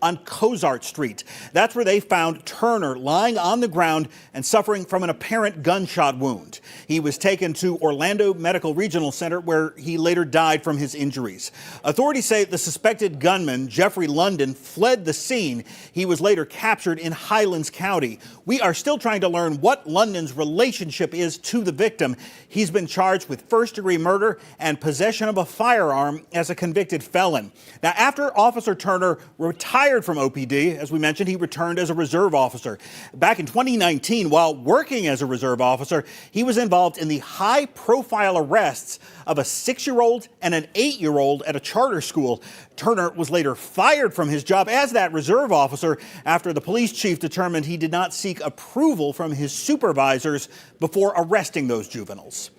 on Cozart Street. That's where they found Turner lying on the ground and suffering from an apparent gunshot wound. He was taken to Orlando Medical Regional Center, where he later died from his injuries. Authorities say the suspected gunman, Jeffrey London, fled the scene. He was later captured in Highlands County. We are still trying to learn what London's relationship is to the victim. He's been charged with first-degree murder and possession of a firearm as a convicted felon. Now, after Officer Turner retired from OPD, as we mentioned, he returned as a reserve officer. Back in 2019, while working as a reserve officer, he was involved in the high-profile arrests of a 6-year-old and an 8-year-old at a charter school. Turner was later fired from his job as that reserve officer after the police chief determined he did not seek approval from his supervisors before arresting those juveniles.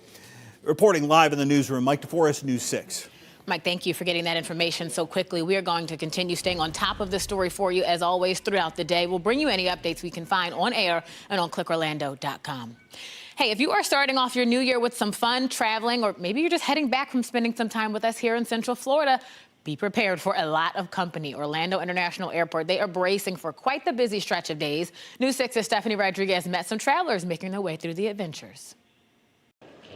Reporting live in the newsroom, Mike DeForest, News 6. Mike, thank you for getting that information so quickly. We are going to continue staying on top of this story for you, as always, throughout the day. We'll bring you any updates we can find on air and on clickorlando.com. Hey, if you are starting off your new year with some fun traveling, or maybe you're just heading back from spending some time with us here in Central Florida, be prepared for a lot of company. Orlando International Airport, they are bracing for quite the busy stretch of days. News 6's Stephanie Rodriguez met some travelers making their way through the adventures.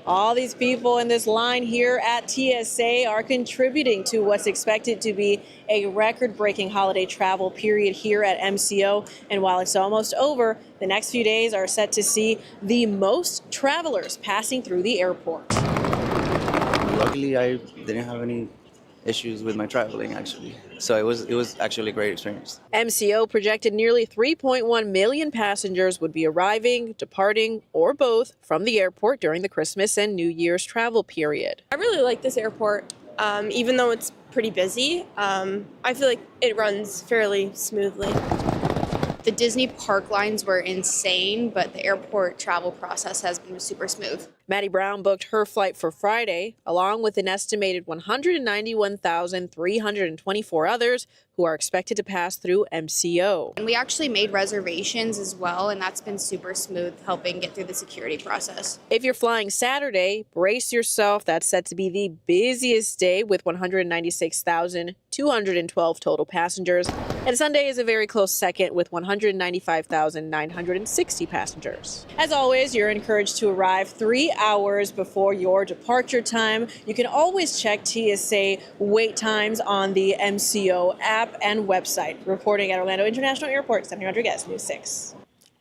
All these people in this line here at TSA are contributing to what's expected to be a record-breaking holiday travel period here at MCO. And while it's almost over, the next few days are set to see the most travelers passing through the airport. Luckily, I didn't have any issues with my traveling, actually. So it was actually a great experience. MCO projected nearly 3.1 million passengers would be arriving, departing, or both from the airport during the Christmas and New Year's travel period. I really like this airport, even though it's pretty busy. I feel like it runs fairly smoothly. The Disney park lines were insane, but the airport travel process has been super smooth. Maddie Brown booked her flight for Friday, along with an estimated 191,324 others who are expected to pass through MCO. And we actually made reservations as well, and that's been super smooth, helping get through the security process. If you're flying Saturday, brace yourself. That's set to be the busiest day with 196,212 total passengers. And Sunday is a very close second with 195,960 passengers. As always, you're encouraged to arrive 3 hours before your departure time. You can always check TSA wait times on the MCO app and website. Reporting at Orlando International Airport, Stephanie Rodriguez, News 6.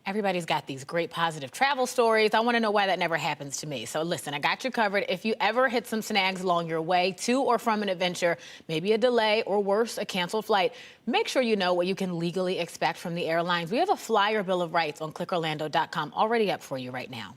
Everybody's got these great positive travel stories. I want to know why that never happens to me. So listen, I got you covered. If you ever hit some snags along your way to or from an adventure, maybe a delay or worse, a canceled flight, make sure you know what you can legally expect from the airlines. We have a flyer bill of rights on clickorlando.com already up for you right now.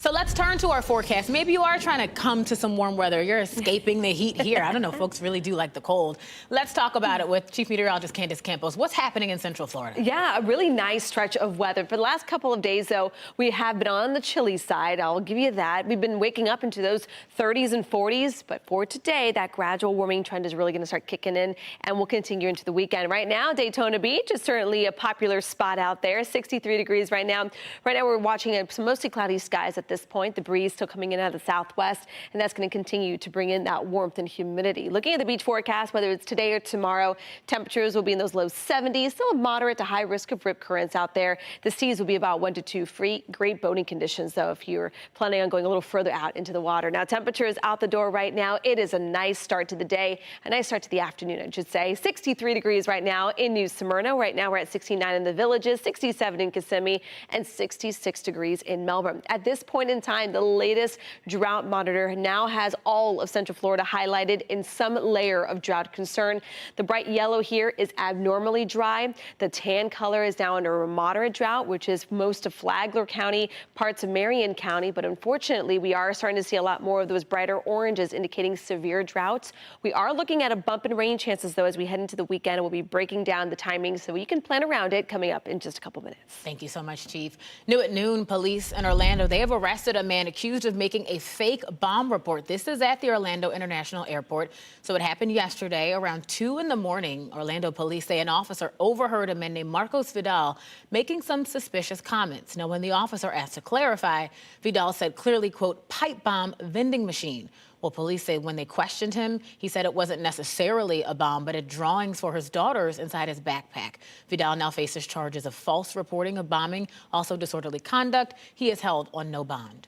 So let's turn to our forecast. Maybe you are trying to come to some warm weather. You're escaping the heat here. I don't know, folks really do like the cold. Let's talk about it with Chief Meteorologist Candace Campos. What's happening in Central Florida? Yeah, a really nice stretch of weather. For the last couple of days, though, we have been on the chilly side. I'll give you that. We've been waking up into those 30s and 40s. But for today, that gradual warming trend is really going to start kicking in and will continue into the weekend. Right now, Daytona Beach is certainly a popular spot out there. 63 degrees right now. Right now, we're watching some mostly cloudy skies at this point. The breeze still coming in out of the southwest, and that's going to continue to bring in that warmth and humidity. Looking at the beach forecast, whether it's today or tomorrow, temperatures will be in those low 70s, still a moderate to high risk of rip currents out there. The seas will be about 1 to 2 free. Great boating conditions, though, if you're planning on going a little further out into the water. Now, temperatures out the door right now. It is a nice start to the day, a nice start to the afternoon, I should say. 63 degrees right now in New Smyrna. Right now, we're at 69 in the Villages, 67 in Kissimmee, and 66 degrees in Melbourne. At this point in time, the latest drought monitor now has all of Central Florida highlighted in some layer of drought concern. The bright yellow here is abnormally dry. The tan color is now under a moderate drought, which is most of Flagler County, parts of Marion County. But unfortunately, we are starting to see a lot more of those brighter oranges indicating severe droughts. We are looking at a bump in rain chances, though, as we head into the weekend. We'll be breaking down the timing so you can plan around it coming up in just a couple minutes. Thank you so much, Chief. New at noon, police in Orlando, they have arrested a man accused of making a fake bomb report. This is at the Orlando International Airport. So it happened yesterday around 2 in the morning. Orlando police say an officer overheard a man named Marcos Vidal making some suspicious comments. Now, when the officer asked to clarify, Vidal said clearly, quote, pipe bomb vending machine. Well, police say when they questioned him, he said it wasn't necessarily a bomb, but had drawings for his daughters inside his backpack. Vidal now faces charges of false reporting of bombing, also disorderly conduct. He is held on no bond.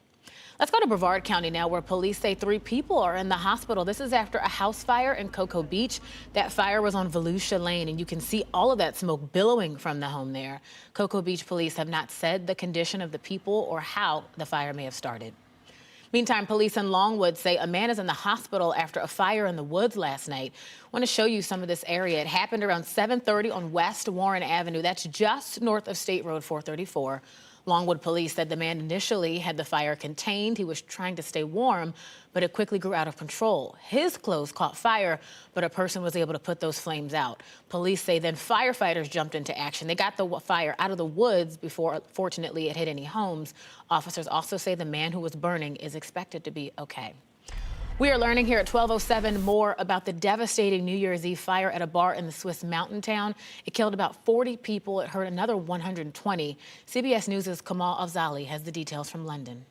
Let's go to Brevard County now, where police say 3 people are in the hospital. This is after a house fire in Cocoa Beach. That fire was on Volusia Lane, and you can see all of that smoke billowing from the home there. Cocoa Beach police have not said the condition of the people or how the fire may have started. Meantime, police in Longwood say a man is in the hospital after a fire in the woods last night. I want to show you some of this area. It happened around 7:30 on West Warren Avenue. That's just north of State Road 434. Longwood police said the man initially had the fire contained. He was trying to stay warm, but it quickly grew out of control. His clothes caught fire, but a person was able to put those flames out. Police say then firefighters jumped into action. They got the fire out of the woods before, fortunately, it hit any homes. Officers also say the man who was burning is expected to be okay. We are learning here at 12:07 more about the devastating New Year's Eve fire at a bar in the Swiss mountain town. It killed about 40 people. It hurt another 120. CBS News' Kamal Afzali has the details from London.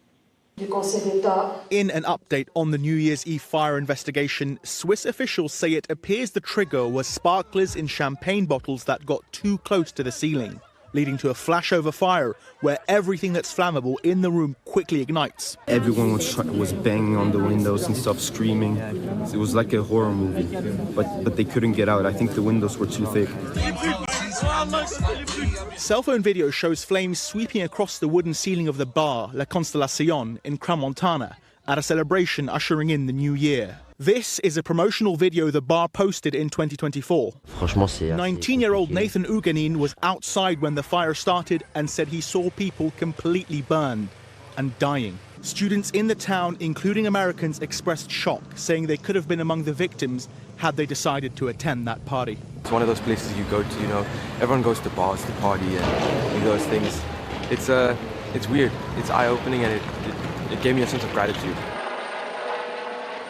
In an update on the New Year's Eve fire investigation, Swiss officials say it appears the trigger was sparklers in champagne bottles that got too close to the ceiling, leading to a flashover fire where everything that's flammable in the room quickly ignites. Everyone was banging on the windows and stuff, screaming. It was like a horror movie, but they couldn't get out. I think the windows were too thick. Cell phone video shows flames sweeping across the wooden ceiling of the bar La Constellation in Crans-Montana at a celebration ushering in the new year. This is a promotional video the bar posted in 2024. 19-year-old Nathan Uganin was outside when the fire started and said he saw people completely burned and dying. Students in the town, including Americans, expressed shock, saying they could have been among the victims had they decided to attend that party. It's one of those places you go to, everyone goes to bars to party and those things. It's weird, it's eye-opening, and it gave me a sense of gratitude.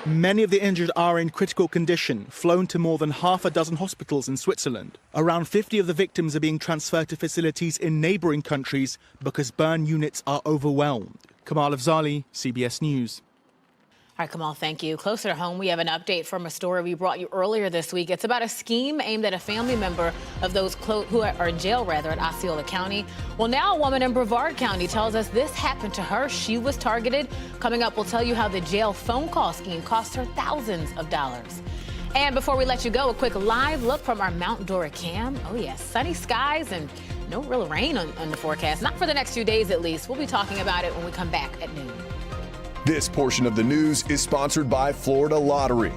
Many of the injured are in critical condition, flown to more than half a dozen hospitals in Switzerland. Around 50 of the victims are being transferred to facilities in neighboring countries because burn units are overwhelmed. Kamal Afzali, CBS News. All right, Kamal, thank you. Closer to home, we have an update from a story we brought you earlier this week. It's about a scheme aimed at a family member of those who are in jail, at Osceola County. Well, now a woman in Brevard County tells us this happened to her. She was targeted. Coming up, we'll tell you how the jail phone call scheme cost her thousands of dollars. And before we let you go, a quick live look from our Mount Dora cam. Oh, yes, sunny skies and no real rain on the forecast. Not for the next few days, at least. We'll be talking about it when we come back at noon. This portion of the news is sponsored by Florida Lottery.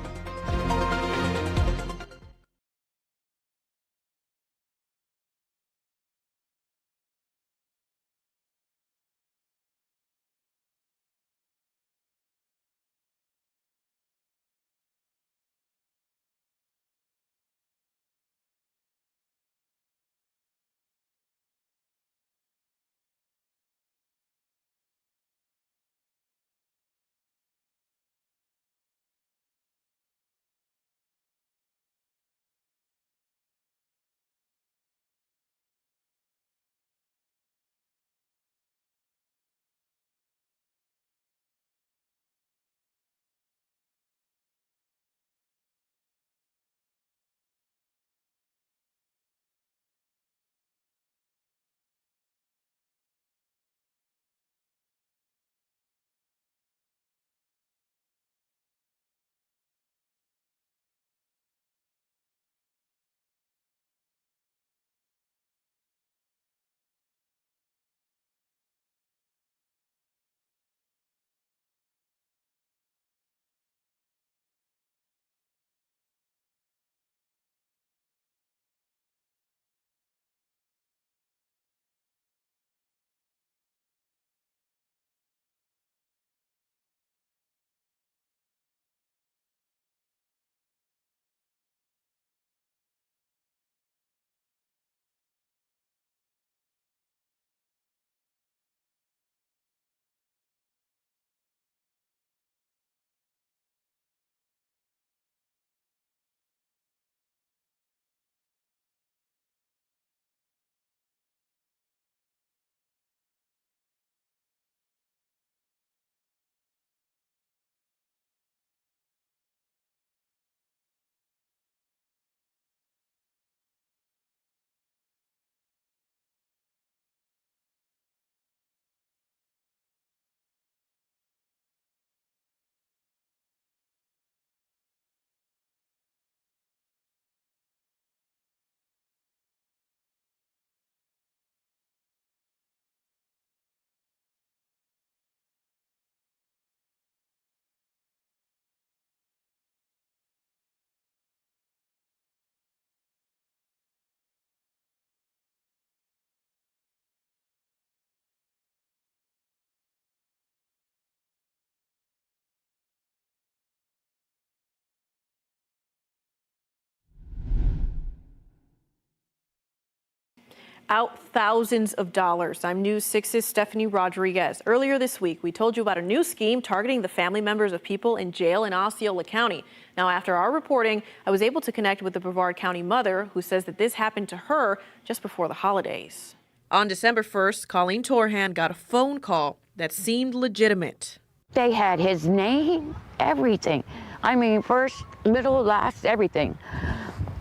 out thousands of dollars. I'm News 6's Stephanie Rodriguez. Earlier this week, we told you about a new scheme targeting the family members of people in jail in Osceola County. Now, after our reporting, I was able to connect with the Brevard County mother who says that this happened to her just before the holidays. On December 1st, Colleen Torhan got a phone call that seemed legitimate. They had his name, everything. I mean, first, middle, last, everything.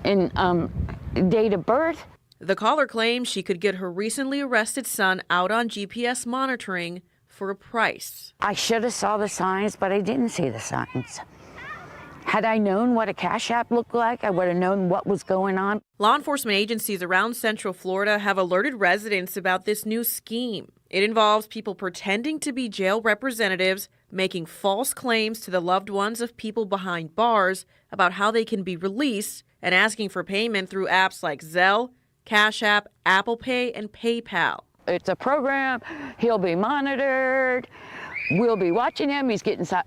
And date of birth. The caller claimed she could get her recently arrested son out on GPS monitoring for a price. I should have saw the signs, but I didn't see the signs. Had I known what a Cash App looked like, I would have known what was going on. Law enforcement agencies around Central Florida have alerted residents about this new scheme. It involves people pretending to be jail representatives, making false claims to the loved ones of people behind bars about how they can be released, and asking for payment through apps like Zelle, Cash App, Apple Pay, and PayPal. It's a program. He'll be monitored. We'll be watching him.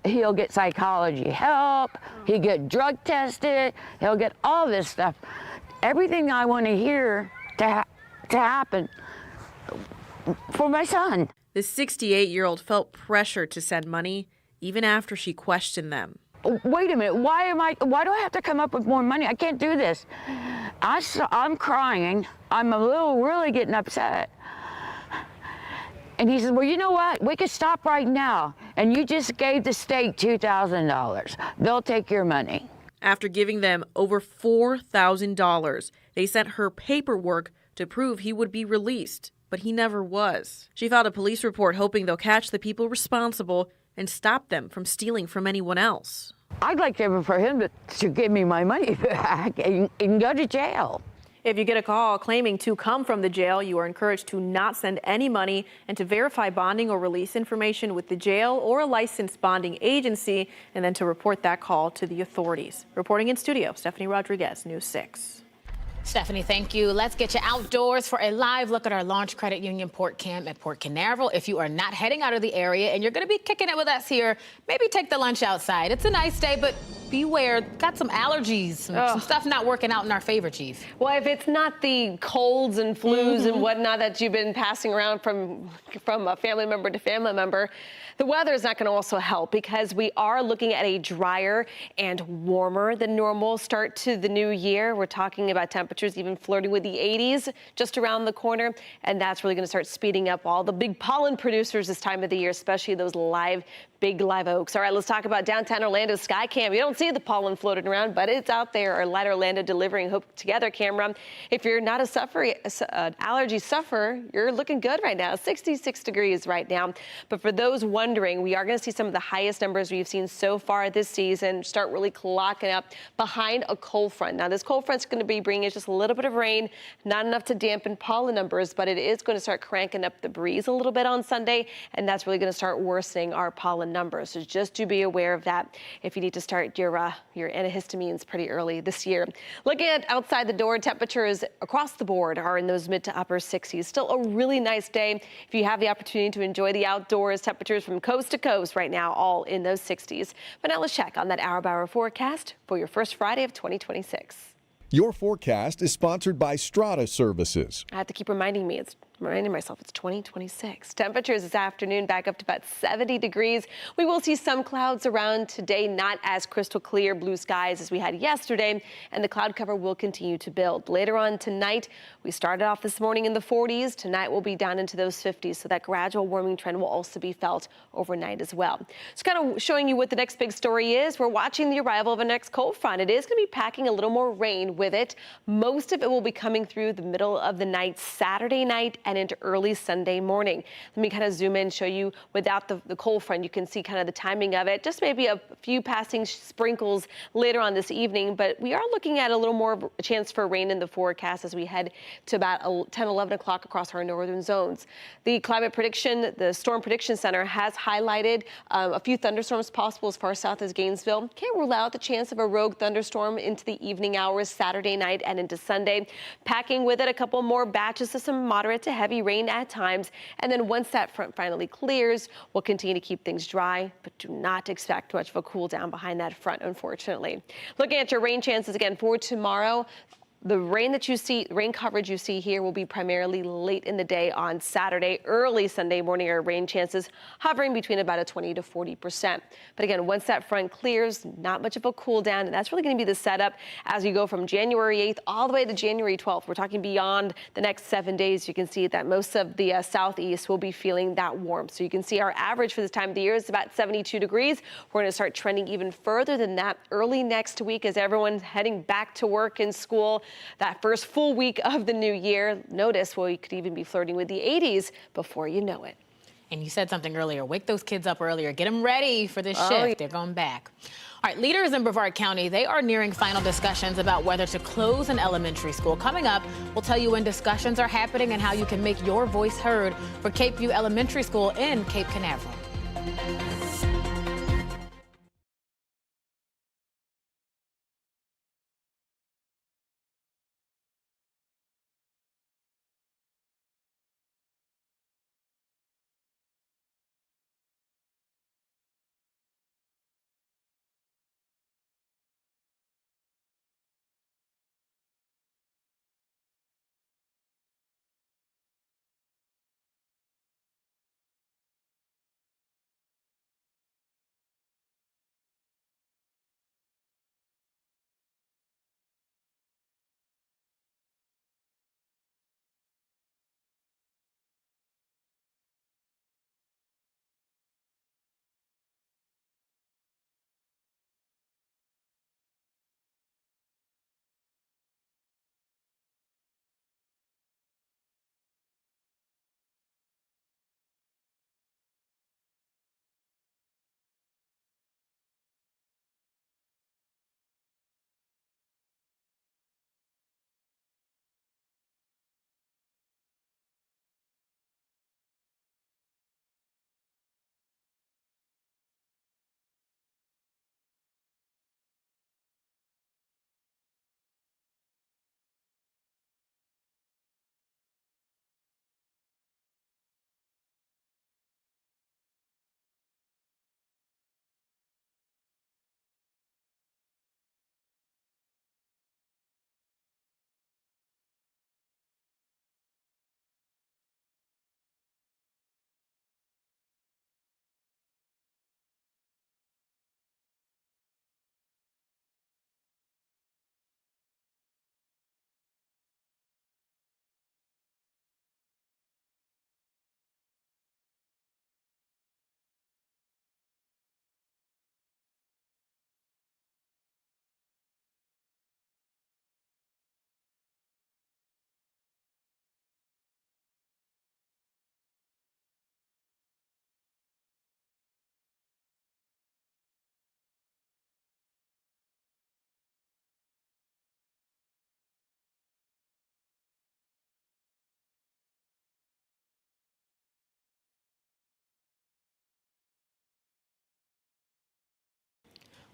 He'll get psychology help. He'll get drug tested. He'll get all this stuff. Everything I want to hear to happen for my son. The 68-year-old felt pressure to send money even after she questioned them. Wait a minute, why do I have to come up with more money? I can't do this. I'm crying. I'm really getting upset. And he says, well, you know what? We could stop right now. And you just gave the state $2,000. They'll take your money. After giving them over $4,000, they sent her paperwork to prove he would be released, but he never was. She filed a police report hoping they'll catch the people responsible and stop them from stealing from anyone else. I'd like for him to give me my money back and go to jail. If you get a call claiming to come from the jail, you are encouraged to not send any money and to verify bonding or release information with the jail or a licensed bonding agency, and then to report that call to the authorities. Reporting in studio, Stephanie Rodriguez, News 6. Stephanie, thank you. Let's get you outdoors for a live look at our Launch Credit Union Port Camp at Port Canaveral. If you are not heading out of the area and you're going to be kicking it with us here, maybe take the lunch outside. It's a nice day, but beware. Got some allergies, some stuff not working out in our favor, Chief. Well, if it's not the colds and flus and whatnot that you've been passing around from a family member to family member, the weather is not going to also help because we are looking at a drier and warmer than normal start to the new year. We're talking about temperatures even flirting with the 80s just around the corner, and that's really going to start speeding up all the big pollen producers this time of the year, especially those big live oaks. All right, let's talk about downtown Orlando's Sky Cam. You don't see the pollen floating around, but it's out there. Our Light Orlando delivering Hope Together camera. If you're not an allergy sufferer, you're looking good right now. 66 degrees right now. But for those wondering, we are going to see some of the highest numbers we've seen so far this season start really clocking up behind a cold front. Now, this cold front's going to be bringing us just a little bit of rain, not enough to dampen pollen numbers, but it is going to start cranking up the breeze a little bit on Sunday, and that's really going to start worsening our pollen numbers. So just to be aware of that if you need to start your antihistamines pretty early this year. Looking at outside the door, temperatures across the board are in those mid to upper 60s. Still a really nice day if you have the opportunity to enjoy the outdoors. Temperatures from coast to coast right now, all in those 60s. But now let's check on that hour-by-hour forecast for your first Friday of 2026. Your forecast is sponsored by Strata Services. I have to keep reminding myself it's 2026. Temperatures this afternoon back up to about 70 degrees. We will see some clouds around today, not as crystal clear blue skies as we had yesterday, and the cloud cover will continue to build. Later on tonight, we started off this morning in the 40s. Tonight we'll be down into those 50s, so that gradual warming trend will also be felt overnight as well. Just kind of showing you what the next big story is. We're watching the arrival of a next cold front. It is going to be packing a little more rain with it. Most of it will be coming through the middle of the night, Saturday night, and into early Sunday morning. Let me kind of zoom in, show you without the cold front. You can see kind of the timing of it. Just maybe a few passing sprinkles later on this evening, but we are looking at a little more of a chance for rain in the forecast as we head to about 10, 11 o'clock across our northern zones. The the Storm Prediction Center has highlighted a few thunderstorms possible as far south as Gainesville. Can't rule out the chance of a rogue thunderstorm into the evening hours Saturday night and into Sunday. Packing with it a couple more batches of some moderate to heavy rain at times. And then once that front finally clears, we'll continue to keep things dry, but do not expect much of a cool down behind that front, unfortunately. Looking at your rain chances again for tomorrow, The rain coverage you see here will be primarily late in the day on Saturday. Early Sunday morning are rain chances hovering between about a 20 to 40%. But again, once that front clears, not much of a cool down. And that's really going to be the setup as you go from January 8th all the way to January 12th. We're talking beyond the next 7 days. You can see that most of the southeast will be feeling that warm. So you can see our average for this time of the year is about 72 degrees. We're going to start trending even further than that early next week as everyone's heading back to work and school. That first full week of the new year. Notice we could even be flirting with the 80s before you know it. And you said something earlier. Wake those kids up earlier. Get them ready for this shift. Yeah. They're going back. All right, leaders in Brevard County, they are nearing final discussions about whether to close an elementary school. Coming up, we'll tell you when discussions are happening and how you can make your voice heard for Cape View Elementary School in Cape Canaveral.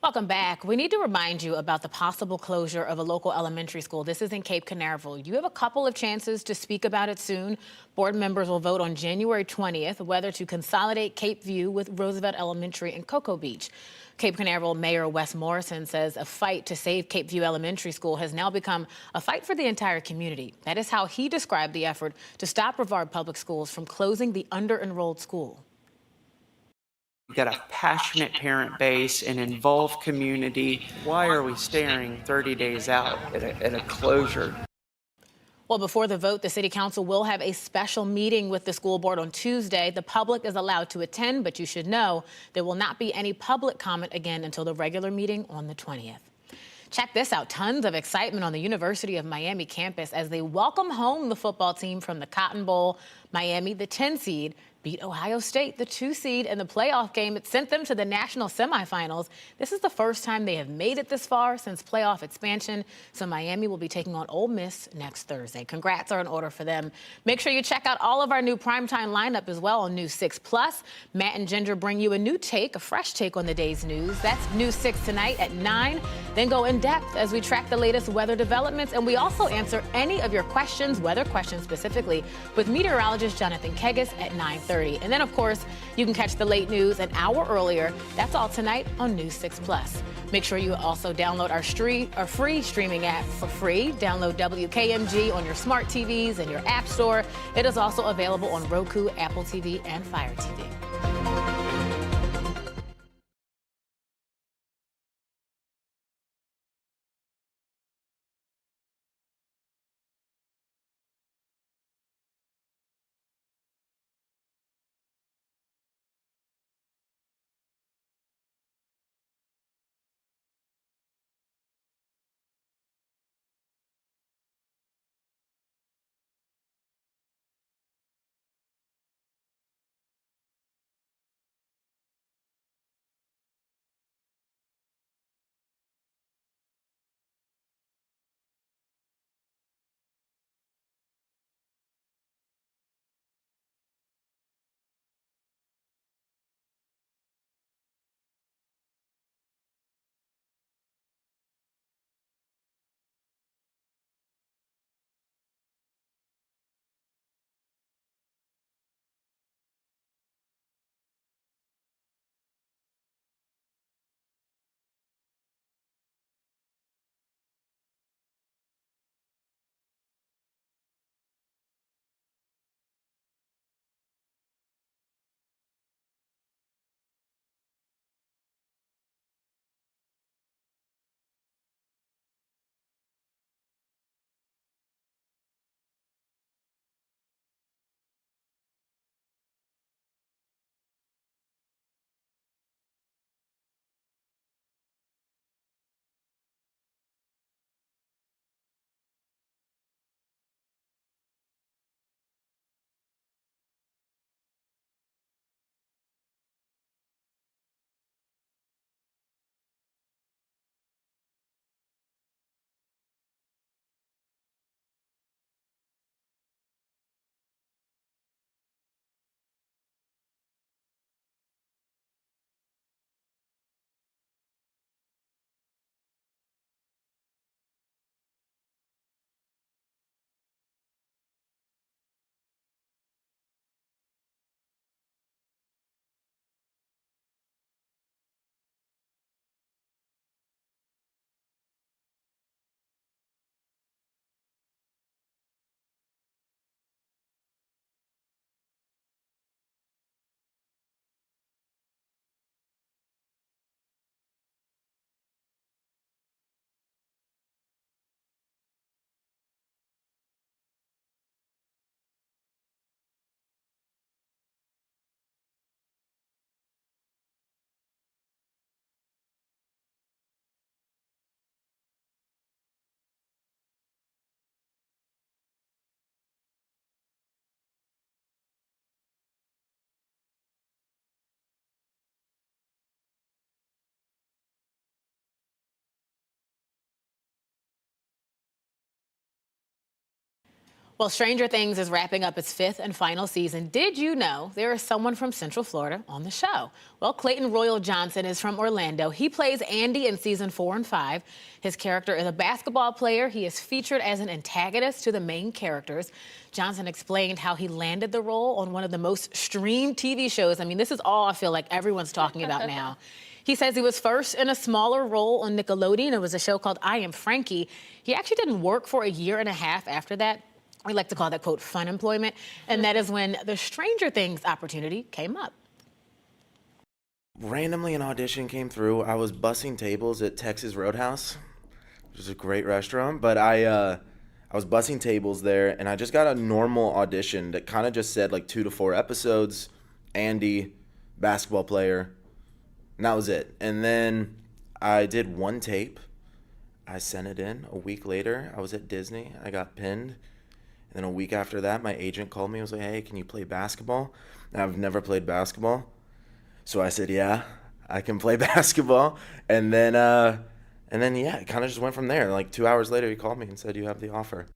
Welcome back. We need to remind you about the possible closure of a local elementary school. This is in Cape Canaveral. You have a couple of chances to speak about it soon. Board members will vote on January 20th whether to consolidate Cape View with Roosevelt Elementary and Cocoa Beach. Cape Canaveral Mayor Wes Morrison says a fight to save Cape View Elementary School has now become a fight for the entire community. That is how he described the effort to stop Brevard Public Schools from closing the under-enrolled school. We've got a passionate parent base, an involved community. Why are we staring 30 days out at a closure? Well, before the vote, the City Council will have a special meeting with the school board on Tuesday. The public is allowed to attend, but you should know there will not be any public comment again until the regular meeting on the 20th. Check this out. Tons of excitement on the University of Miami campus as they welcome home the football team from the Cotton Bowl. Miami, the 10 seed, beat Ohio State, the 2 seed, in the playoff game. It sent them to the national semifinals. This is the first time they have made it this far since playoff expansion. So Miami will be taking on Ole Miss next Thursday. Congrats are in order for them. Make sure you check out all of our new primetime lineup as well on News 6+. Matt and Ginger bring you a new take, a fresh take on the day's news. That's News 6 tonight at 9. Then go in depth as we track the latest weather developments. And we also answer any of your questions, weather questions specifically, with meteorologist Jonathan Kegas at 9:30. 8:30. And then, of course, you can catch the late news an hour earlier. That's all tonight on News 6+. Make sure you also download our free streaming app for free. Download WKMG on your smart TVs and your app store. It is also available on Roku, Apple TV, and Fire TV. Well, Stranger Things is wrapping up its 5th and final season. Did you know there is someone from Central Florida on the show? Well, Clayton Royal Johnson is from Orlando. He plays Andy in season 4 and 5. His character is a basketball player. He is featured as an antagonist to the main characters. Johnson explained how he landed the role on one of the most streamed TV shows. I mean, this is all I feel like everyone's talking about now. He says he was first in a smaller role on Nickelodeon. It was a show called I Am Frankie. He actually didn't work for a year and a half after that. We like to call that, quote, fun employment. And that is when the Stranger Things opportunity came up. Randomly, an audition came through. I was bussing tables at Texas Roadhouse, which is a great restaurant. But I was bussing tables there, and I just got a normal audition that kind of just said like 2 to 4 episodes, Andy, basketball player, and that was it. And then I did one tape. I sent it in. A week later, I was at Disney. I got pinned. And then a week after that, my agent called me and was like, hey, can you play basketball? And I've never played basketball. So I said, yeah, I can play basketball. And then yeah, it kind of just went from there. Like 2 hours later, he called me and said, you have the offer.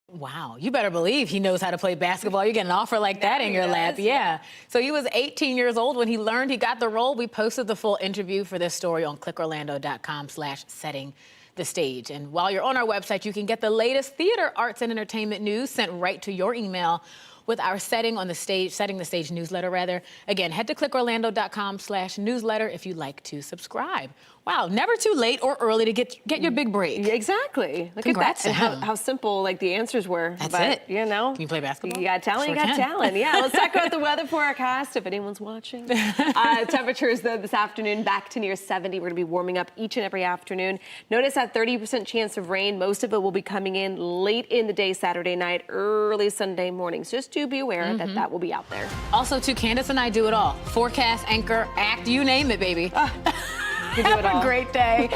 Wow, you better believe he knows how to play basketball. You get an offer like that in your lap. Yeah. So he was 18 years old when he learned he got the role. We posted the full interview for this story on clickorlando.com/setting the stage. And while you're on our website, you can get the latest theater, arts, and entertainment news sent right to your email. with our setting the stage newsletter rather. Again, head to clickorlando.com/newsletter if you'd like to subscribe. Wow, never too late or early to get your big break. Exactly. Look Congrats at that. to And him. how simple like the answers were. That's but, it. You know. Can you play basketball? You got talent, Sure you got can. talent. Yeah, let's talk about the weather forecast if anyone's watching. Temperatures, though, this afternoon back to near 70. We're going to be warming up each and every afternoon. Notice that 30% chance of rain. Most of it will be coming in late in the day Saturday night, early Sunday morning. So just do be aware that that will be out there. Also, too, Candace and I do it all. Forecast, anchor, act, you name it, baby. We do it all. Have a great day.